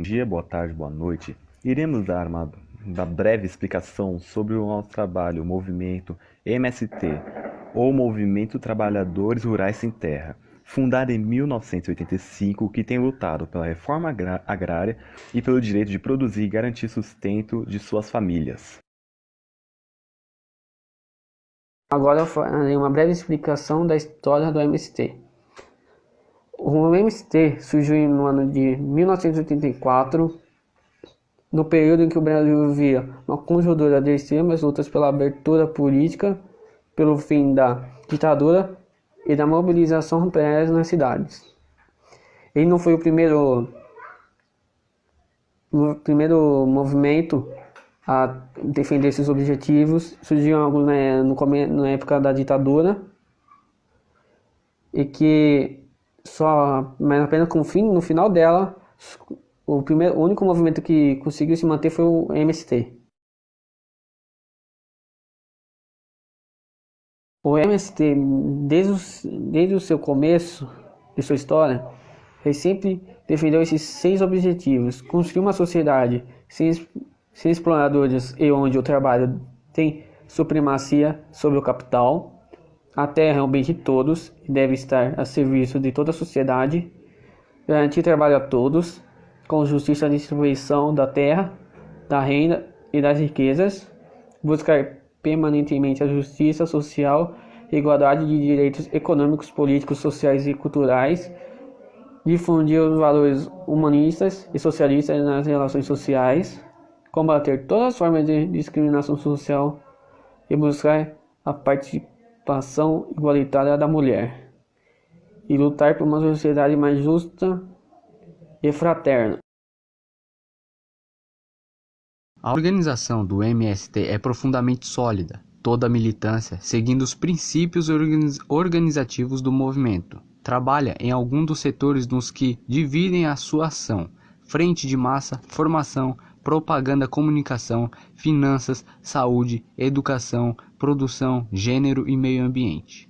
Bom dia, boa tarde, boa noite. Iremos dar uma breve explicação sobre o nosso trabalho, o movimento MST, ou Movimento Trabalhadores Rurais Sem Terra, fundado em 1985, que tem lutado pela reforma agrária e pelo direito de produzir e garantir sustento de suas famílias. Agora eu farei uma breve explicação da história do MST. O MST surgiu no ano de 1984, no período em que o Brasil vivia uma conjuntura de extremas lutas pela abertura política, pelo fim da ditadura e da mobilização operária nas cidades. Ele não foi o primeiro movimento a defender esses objetivos. Surgiu alguns na época da ditadura, e que mas apenas no final dela, o único movimento que conseguiu se manter foi o MST. O MST, desde o seu começo de sua história, ele sempre defendeu esses 6 objetivos: construir uma sociedade sem exploradores e onde o trabalho tem supremacia sobre o capital. A terra é um bem de todos e deve estar a serviço de toda a sociedade. Garantir trabalho a todos, com justiça na distribuição da terra, da renda e das riquezas. Buscar permanentemente a justiça social e igualdade de direitos econômicos, políticos, sociais e culturais. Difundir os valores humanistas e socialistas nas relações sociais. Combater todas as formas de discriminação social e buscar a participação igualitária da mulher, e lutar por uma sociedade mais justa e fraterna. A organização do MST é profundamente sólida, toda a militância seguindo os princípios organizativos do movimento. Trabalha em algum dos setores nos que dividem a sua ação: frente de massa, formação, propaganda, comunicação, finanças, saúde, educação, produção, gênero e meio ambiente.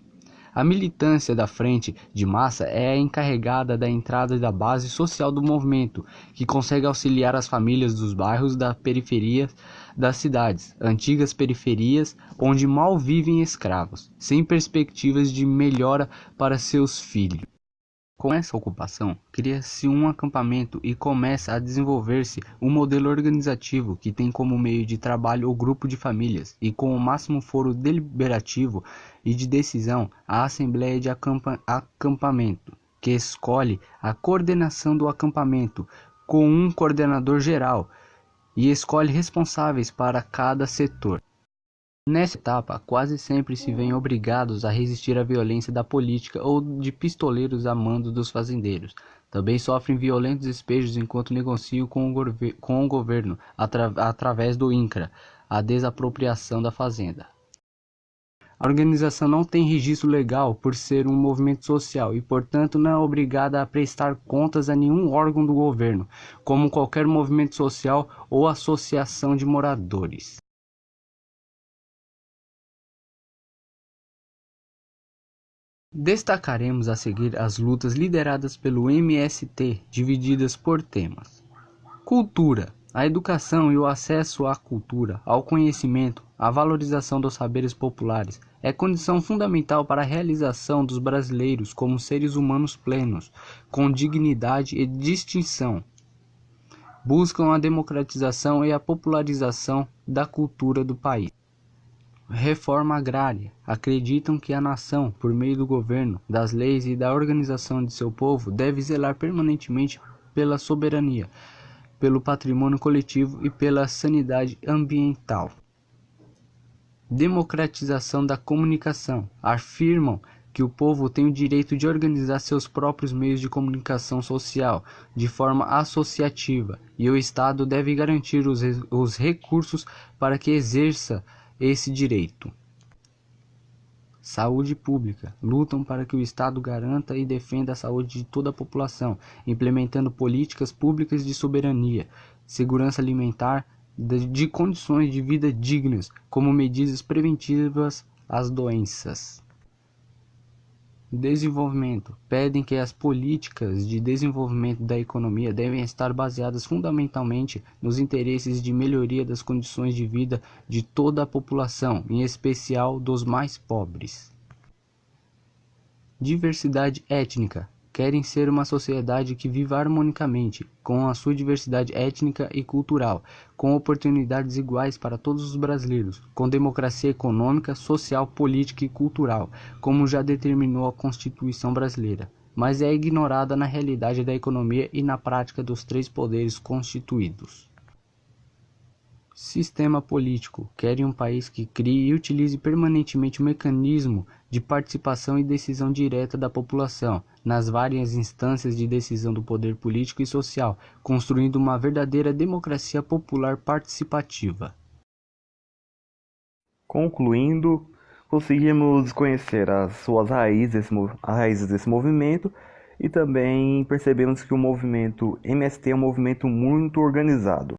A militância da frente de massa é a encarregada da entrada da base social do movimento, que consegue auxiliar as famílias dos bairros da periferia das cidades, antigas periferias, onde mal vivem escravos, sem perspectivas de melhora para seus filhos. Com essa ocupação, cria-se um acampamento e começa a desenvolver-se um modelo organizativo que tem como meio de trabalho o grupo de famílias e com o máximo foro deliberativo e de decisão a assembleia de acampamento, que escolhe a coordenação do acampamento com um coordenador geral e escolhe responsáveis para cada setor. Nessa etapa, quase sempre se veem obrigados a resistir à violência da política ou de pistoleiros a mando dos fazendeiros. Também sofrem violentos despejos enquanto negociam com o governo através do INCRA, a desapropriação da fazenda. A organização não tem registro legal por ser um movimento social e, portanto, não é obrigada a prestar contas a nenhum órgão do governo, como qualquer movimento social ou associação de moradores. Destacaremos a seguir as lutas lideradas pelo MST, divididas por temas. Cultura. A educação e o acesso à cultura, ao conhecimento, à valorização dos saberes populares é condição fundamental para a realização dos brasileiros como seres humanos plenos, com dignidade e distinção. Buscam a democratização e a popularização da cultura do país. Reforma agrária. Acreditam que a nação, por meio do governo, das leis e da organização de seu povo, deve zelar permanentemente pela soberania, pelo patrimônio coletivo e pela sanidade ambiental. Democratização da comunicação. Afirmam que o povo tem o direito de organizar seus próprios meios de comunicação social de forma associativa e o Estado deve garantir os recursos para que exerça esse direito. Saúde pública. Lutam para que o Estado garanta e defenda a saúde de toda a população, implementando políticas públicas de soberania, segurança alimentar, de condições de vida dignas, como medidas preventivas às doenças. Desenvolvimento. Pedem que as políticas de desenvolvimento da economia devem estar baseadas fundamentalmente nos interesses de melhoria das condições de vida de toda a população, em especial dos mais pobres. Diversidade étnica. Querem ser uma sociedade que viva harmonicamente com a sua diversidade étnica e cultural, com oportunidades iguais para todos os brasileiros, com democracia econômica, social, política e cultural, como já determinou a Constituição brasileira, mas é ignorada na realidade da economia e na prática dos três poderes constituídos. Sistema político. Querem um país que crie e utilize permanentemente o mecanismo de participação e decisão direta da população nas várias instâncias de decisão do poder político e social, construindo uma verdadeira democracia popular participativa. Concluindo, conseguimos conhecer as suas raízes desse movimento e também percebemos que o movimento MST é um movimento muito organizado.